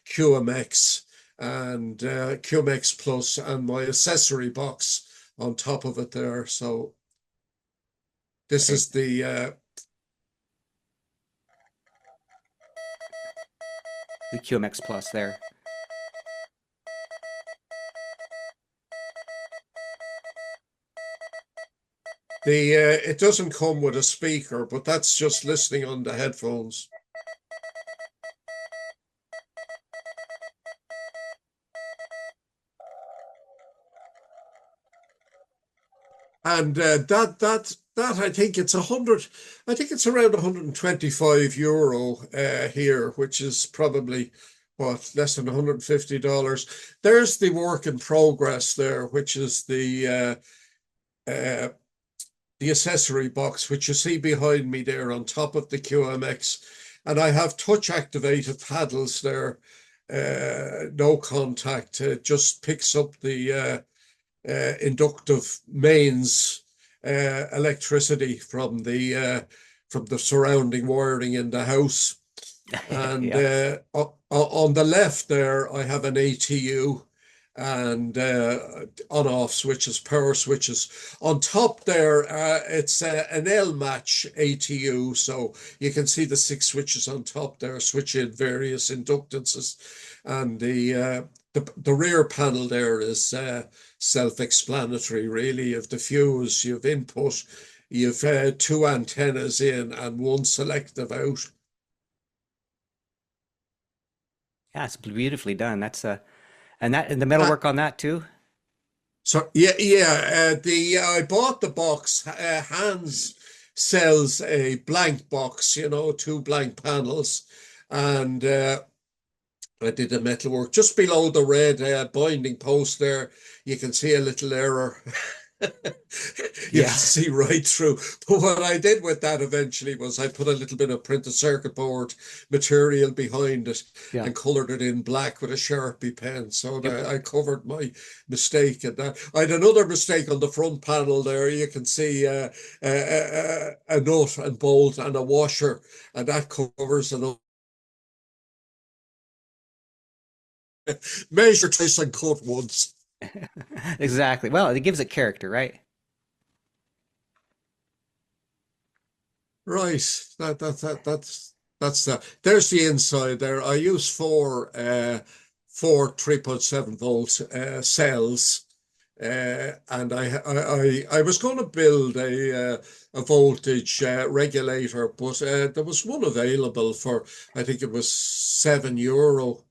QMX and QMX Plus, and my accessory box on top of it there. So this
Very,
is
the QMX Plus there.
it doesn't come with a speaker, but that's just listening on the headphones. And that I think it's 100. I think it's around 125 euro here, which is probably what, less than $150. There's the work in progress there, which is the accessory box, which you see behind me there on top of the QMX. And I have touch activated paddles there, no contact. It just picks up the inductive mains electricity from the surrounding wiring in the house. And
Yeah.
on the left there, I have an ATU and on-off switches, power switches. On top there, it's an L-match ATU, so you can see the 6 switches on top there, switching various inductances. And the rear panel there is self-explanatory, really. You have the fuse, you have input, you've 2 antennas in and 1 selective out.
Yeah, it's beautifully done. And the
Uh,
metalwork on that too.
So yeah. The I bought the box. Hans sells a blank box, 2 blank panels, and I did the metalwork just below the red binding post there. You can see a little error. You can
Yeah.
see right through. But what I did with that eventually was I put a little bit of printed circuit board material behind it
Yeah.
and colored it in black with a Sharpie pen. So
Yep.
that I covered my mistake in that. I had another mistake on the front panel there. You can see a nut and bolt and a washer, and that covers an measure twice and cut once.
Exactly. Well, it gives it character, right?
Right. That's that. There's the inside there. I use four 3.7 volt cells. And I was going to build a voltage regulator, but there was one available for, I think it was €7.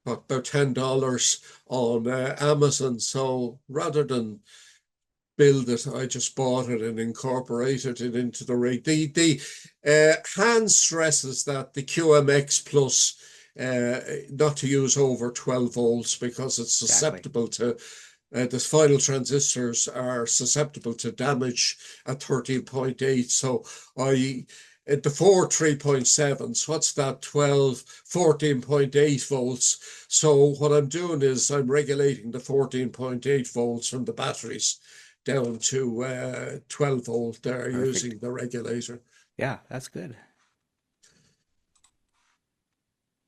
about $10 on Amazon. So rather than build it, I just bought it and incorporated it into the rig. The Hans stresses that the QMX Plus, not to use over 12 volts because it's
Exactly.
susceptible to the final transistors are susceptible to damage at 13.8. So I at the four 3.7s, what's that? 12, 14.8 volts. So what I'm doing is I'm regulating the 14.8 volts from the batteries down to 12 volt there
Perfect.
using the regulator.
Yeah, that's good.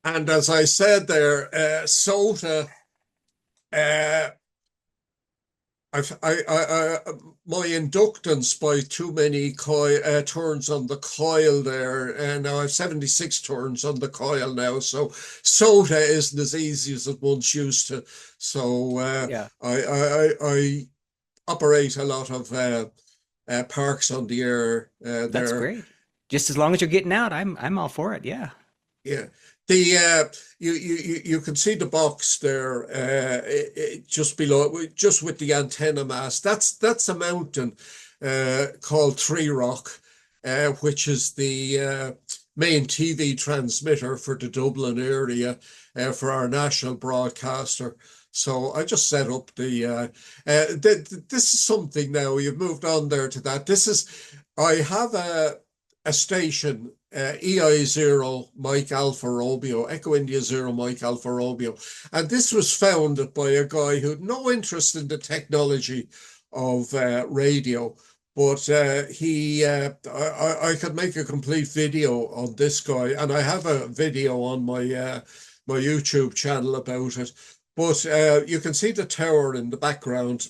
And as I said there, SOTA, uh, my inductance by too many turns on the coil there, and now I've 76 turns on the coil now, so SOTA isn't as easy as it once used to. So
Yeah,
I operate a lot of parks on the air
that's
there.
great. Just as long as you're getting out, I'm all for it. Yeah.
Yeah. The you can see the box there just below, just with the antenna mast. That's a mountain called Tree Rock, which is the main TV transmitter for the Dublin area for our national broadcaster. So I just set up the this is something now you've moved on there to that. This is I have a station, EI0 Mike Alpha Romeo, Echo India 0 Mike Alpha Romeo. And this was founded by a guy who had no interest in the technology of radio. But I could make a complete video on this guy, and I have a video on my YouTube channel about it. But you can see the tower in the background,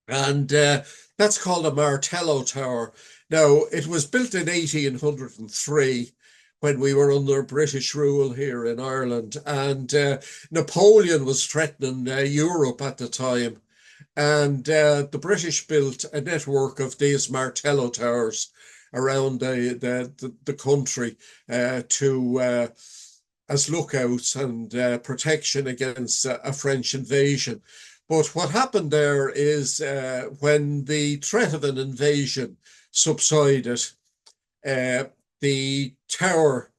and that's called a Martello Tower. Now, it was built in 1803 when we were under British rule here in Ireland, and Napoleon was threatening Europe at the time. And the British built a network of these Martello Towers around the country to as lookouts and protection against a French invasion. But what happened there is when the threat of an invasion subsided, uh, the tower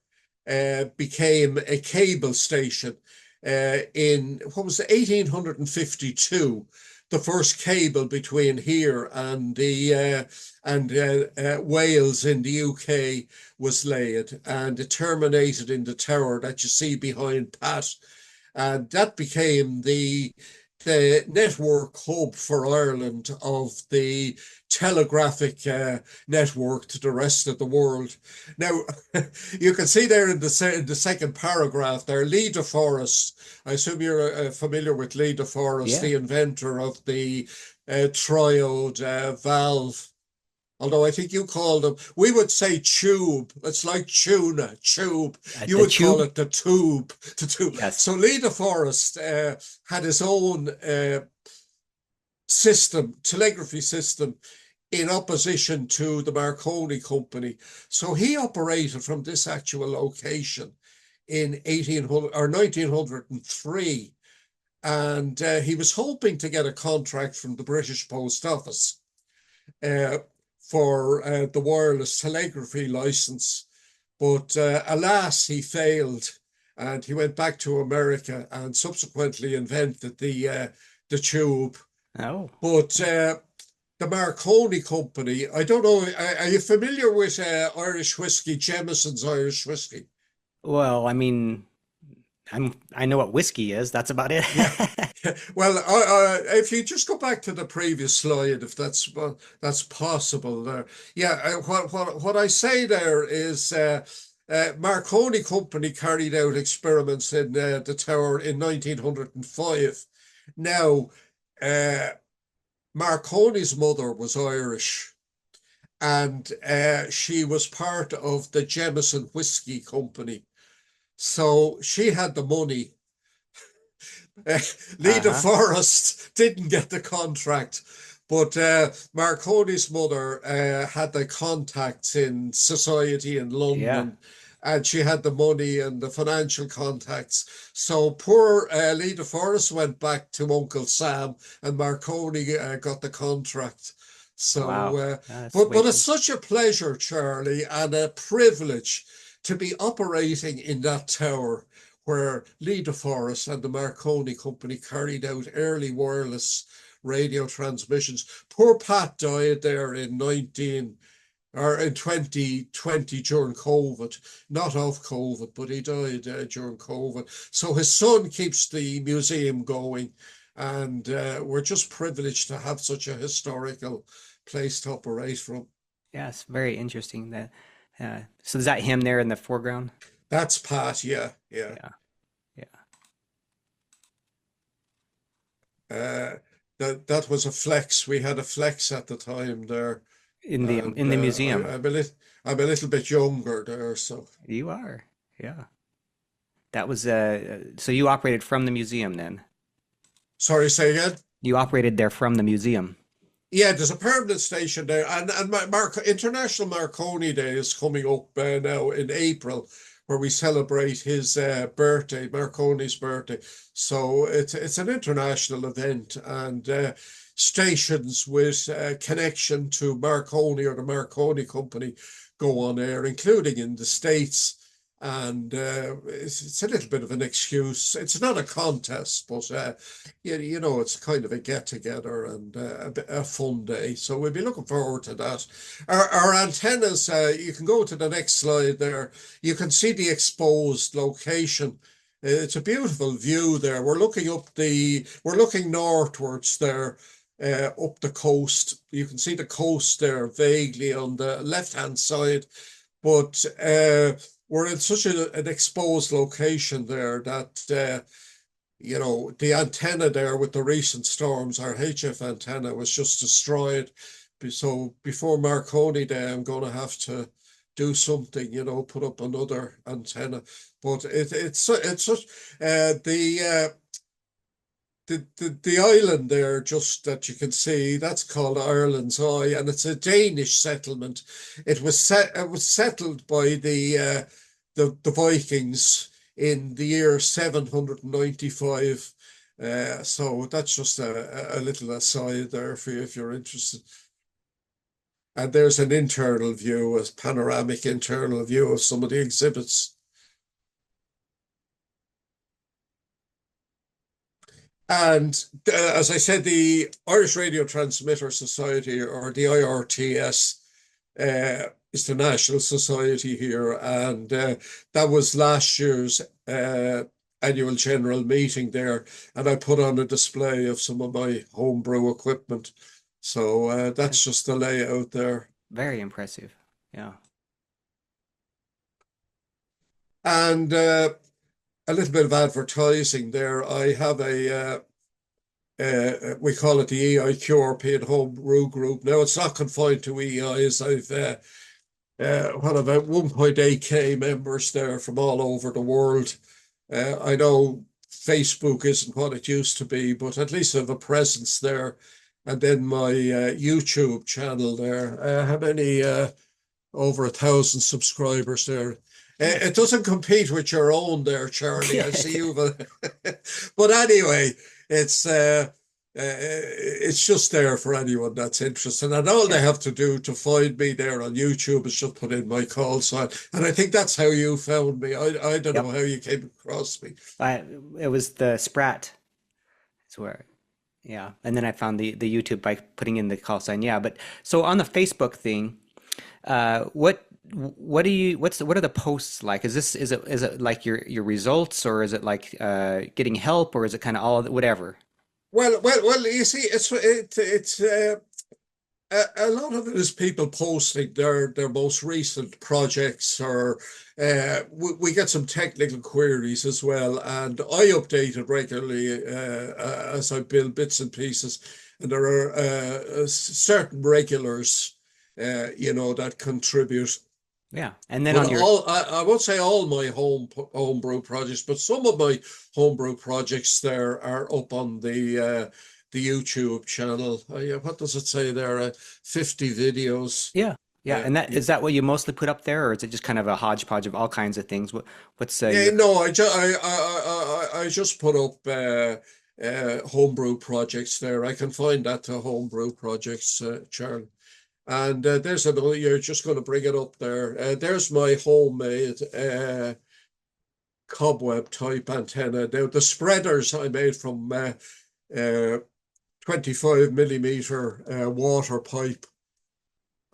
became a cable station in what was it, 1852. The first cable between here and the Wales in the UK was laid, and it terminated in the tower that you see behind Pat, and that became the network hub for Ireland of the telegraphic network to the rest of the world. Now, you can see there in the second paragraph there, Lee de Forest. I assume you're familiar with Lee de Forest,
Yeah.
the inventor of the triode valve. Although I think you call them, we would say tube. It's like tuna, tube. You
The
would call
tube.
it the tube, the tube.
Yes.
So Lee de Forest had his own system, telegraphy system, in opposition to the Marconi company. So he operated from this actual location in 1800 or 1903. And he was hoping to get a contract from the British Post Office uh, for the wireless telegraphy license. But alas, he failed, and he went back to America and subsequently invented the tube.
Oh.
But the Marconi company, I don't know, are you familiar with Irish whiskey, Jameson's Irish whiskey?
Well, I mean, I know what whiskey is. That's about it.
Yeah. Well, if you just go back to the previous slide, if that's possible there. Yeah, what I say there is Marconi Company carried out experiments in the tower in 1905. Now, uh, Marconi's mother was Irish, and she was part of the Jameson Whiskey Company. So she had the money. Leda
Uh-huh.
Forrest didn't get the contract, but Marconi's mother had the contacts in society in
Yeah.
London, and she had the money and the financial contacts. So poor Lee DeForest went back to Uncle Sam, and Marconi got the contract. So,
Wow. That's
but
way
it's
cool.
such a pleasure, Charlie, and a privilege to be operating in that tower where Lee DeForest and the Marconi Company carried out early wireless radio transmissions. Poor Pat died there in 2020 during COVID, not of COVID, but he died during COVID. So his son keeps the museum going, and we're just privileged to have such a historical place to operate from.
Yes, very interesting. That so is that him there in the foreground?
That's Pat, yeah, yeah.
Yeah, yeah.
Uh, that was a flex. We had a flex at the time there,
In
and
the museum.
I'm a little bit younger there, so.
You are. Yeah. That was so you operated from the museum then.
Sorry, say again.
You operated there from the museum.
Yeah, there's a permanent station there, and International Marconi Day is coming up now in April, where we celebrate his birthday, Marconi's birthday. So it's an international event, and stations with connection to Marconi or the Marconi Company go on air, including in the States. And it's a little bit of an excuse. It's not a contest, but you know, it's kind of a get together and a fun day. So we'll be looking forward to that. Our antennas, you can go to the next slide there. You can see the exposed location. It's a beautiful view there. We're looking northwards there, up the coast. You can see the coast there vaguely on the left-hand side, but we're in such an exposed location there that you know, the antenna there with the recent storms, our HF antenna was just destroyed. So before Marconi Day, I'm going to have to do something, you know, put up another antenna. But it's such the island there, just that you can see, that's called Ireland's Eye, and it's a Danish settlement. It was settled by the Vikings in the year 795. So that's just a little aside there for you if you're interested. And there's an internal view, a panoramic internal view of some of the exhibits. And as I said, the Irish Radio Transmitter Society, or the IRTS, is the national society here. And that was last year's annual general meeting there. And I put on a display of some of my homebrew equipment. So that's just the layout there.
Very impressive. Yeah.
And a little bit of advertising there. I have we call it the EI QRP and Homebrew Group. Now it's not confined to EIs. I've what about 1.8K members there from all over the world. I know Facebook isn't what it used to be, but at least I have a presence there. And then my YouTube channel there. How many? Over 1,000 subscribers there.
Nice.
It doesn't compete with your own there, Charlie. I see you, but anyway, it's just there for anyone that's interested. And all they
Yeah.
have to do to find me there on YouTube is just put in my call sign. And I think that's how you found me. I don't know
Yep.
how you came across me.
I it was the Sprat. It's where yeah. And then I found the YouTube by putting in the call sign. Yeah, but so on the Facebook thing, what do you what are the posts like? Is it like your results, or is it like getting help, or is it kind of all whatever?
Well. You see, it's a lot of it is people posting their most recent projects, or we get some technical queries as well, and I update it regularly as I build bits and pieces, and there are certain regulars, you know, that contribute.
Yeah. And then
But
on your
I won't say all my homebrew projects, but some of my homebrew projects there are up on the YouTube channel. What does it say there? 50 videos.
yeah. Yeah, and that is that what you mostly put up there, or is it just kind of a hodgepodge of all kinds of things? What's
Yeah,
your
no, I just put up homebrew projects there. I can find that to homebrew projects, Charlie. And there's another. You're just going to bring it up there. There's my homemade cobweb type antenna. Now the spreaders I made from uh, 25 millimeter water pipe,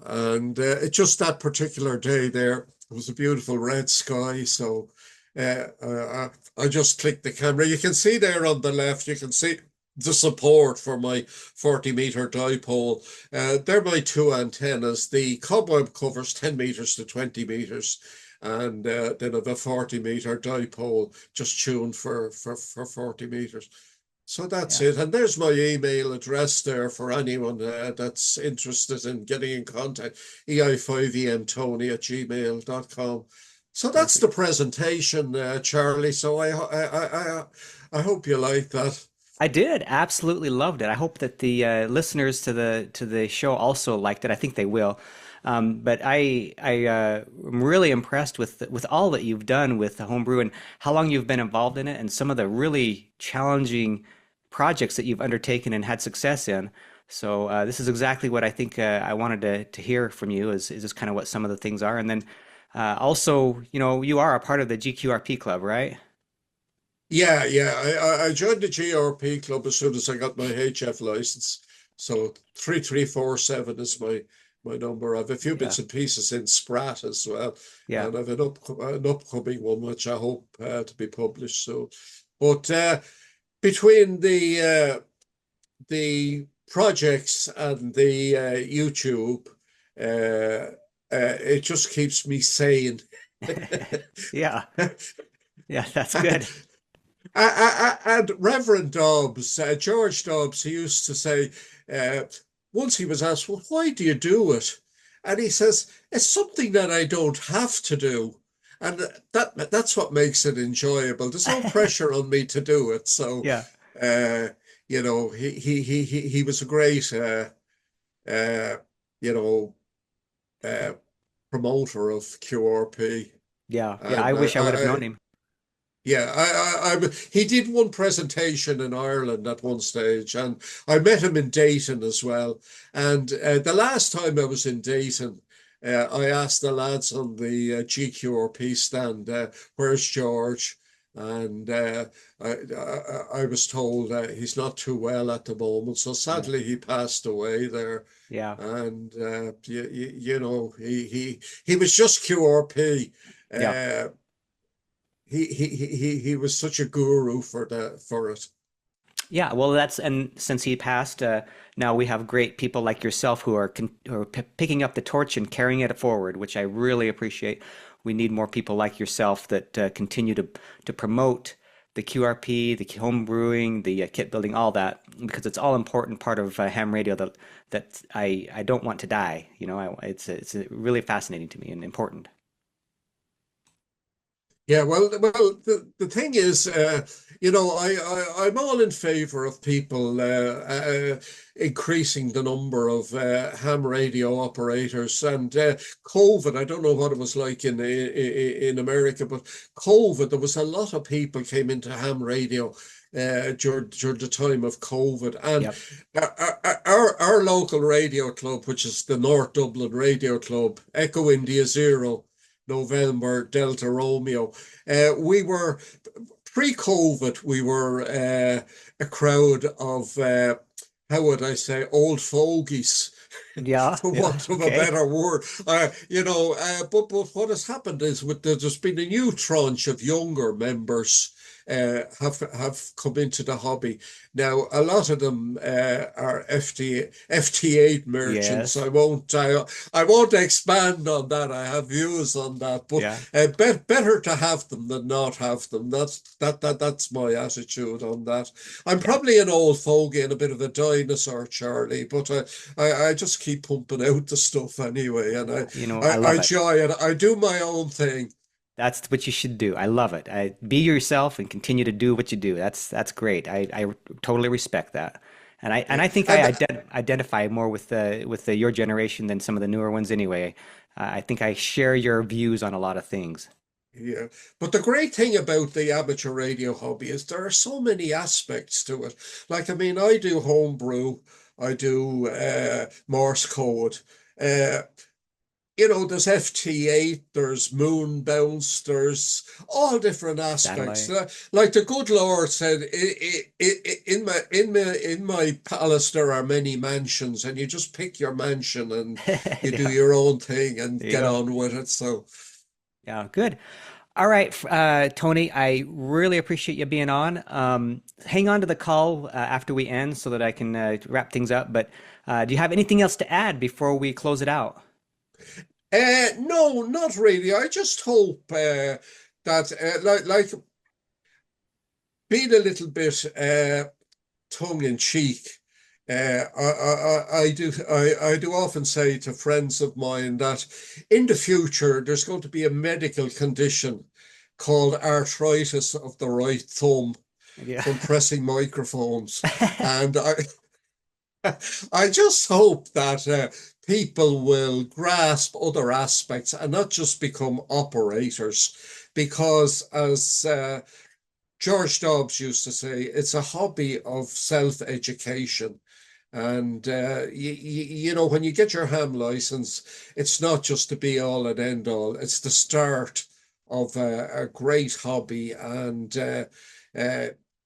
and it just that particular day there it was a beautiful red sky, so I just clicked the camera. You can see there on the left, you can see the support for my 40-meter dipole. They're my two antennas. The cobweb covers 10 meters to 20 meters, and then I have a 40-meter dipole just tuned for 40 meters. So that's
yeah.
it. And there's my email address there for anyone that's interested in getting in contact. EI5EM Tony at gmail.com. So that's the
Perfect.
presentation, Charlie. So I hope you like that.
I did absolutely loved it. I hope that the listeners to the show also liked it. I think they will. But I am really impressed with all that you've done with the homebrew and how long you've been involved in it, and some of the really challenging projects that you've undertaken and had success in. So this is exactly what I think I wanted to hear from you. Is just kind of what some of the things are, and then also, you are a part of the GQRP club, right?
Yeah. I joined the GRP club as soon as I got my HF license. So 3347 is my number. I have a few
Yeah,
bits and pieces in Sprat as well,
yeah.
and I've an upcoming one which I hope to be published soon. But between the projects and the YouTube, it just keeps me sane.
Yeah, yeah, that's good.
And Reverend Dobbs, George Dobbs, he used to say, uh, once he was asked, well, why do you do it? And he says, it's something that I don't have to do. And that's what makes it enjoyable. There's no pressure on me to do it. So,
Yeah,
uh, he was a great, uh, you know, uh, promoter of QRP.
yeah, yeah. I
And
wish I would have known him.
yeah, he did one presentation in Ireland at one stage, and I met him in Dayton as well. And the last time I was in Dayton, I asked the lads on the GQRP stand, "Where's George?" And I was told he's not too well at the moment, so
Yeah,
sadly he passed away there.
yeah,
And he was just QRP.
yeah.
Uh, he was such a guru for it.
Yeah, well, that's and since he passed, now we have great people like yourself who are picking up the torch and carrying it forward, which I really appreciate. We need more people like yourself that continue to promote the QRP, the home brewing, the kit building, all that, because it's all important part of ham radio that I don't want to die. It's really fascinating to me and important.
Yeah, well, the thing is, I'm all in favor of people increasing the number of ham radio operators. And COVID, I don't know what it was like in America, but COVID, there was a lot of people came into ham radio during the time of COVID. And
Yep.
our local radio club, which is the North Dublin Radio Club, Echo India Zero, November Delta Romeo. We were pre-COVID. We were a crowd of how would I say old fogies,
Yeah.
for
Yeah.
want of a
Okay.
better word. But what has happened is there's been a new tranche of younger members have come into the hobby. Now, a lot of them are FT8 merchants.
Yes.
I won't expand on that. I have views on that, but
Yeah.
better to have them than not have them. That's my attitude on that. I'm
Yeah.
probably an old fogey and a bit of a dinosaur, Charlie, but I just keep pumping out the stuff anyway, and
I
I
love it.
enjoy it. I do my own thing.
That's what you should do. I love it. Be yourself and continue to do what you do. That's great. I totally respect that. And
Yeah.
I think
And
identify more with the your generation than some of the newer ones anyway. I think I share your views on a lot of things.
yeah, but the great thing about the amateur radio hobby is there are so many aspects to it. Like, I mean, I do homebrew, I do Morse code. Uh, there's FT8, there's moon bounce, there's all different aspects.
Satellite.
Like the good Lord said, in my palace there are many mansions, and you just pick your mansion and you do
Yeah,
your own thing and
there you
get
go.
on with it. So,
Yeah, good. All right, Tony, I really appreciate you being on. Hang on to the call after we end so that I can wrap things up. But do you have anything else to add before we close it out?
no, not really. I just hope that, like being a little bit tongue in cheek. I do often say to friends of mine that in the future there's going to be a medical condition called arthritis of the right thumb
Yeah.
from pressing microphones, and I just hope that people will grasp other aspects and not just become operators, because as George Dobbs used to say, it's a hobby of self-education. And when you get your ham license, it's not just the be all and end all. It's the start of a great hobby, and uh,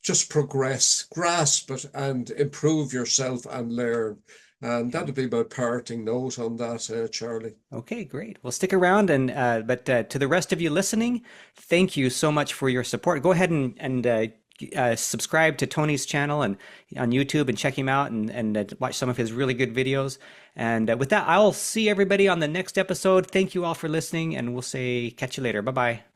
just progress, grasp it, and improve yourself and learn. And
Yeah.
that'll be my parting note on that, Charlie.
Okay, great. Well, stick around, and but to the rest of you listening, thank you so much for your support. Go ahead and subscribe to Tony's channel and on YouTube and check him out and watch some of his really good videos. And with that, I'll see everybody on the next episode. Thank you all for listening, and we'll say catch you later. Bye bye.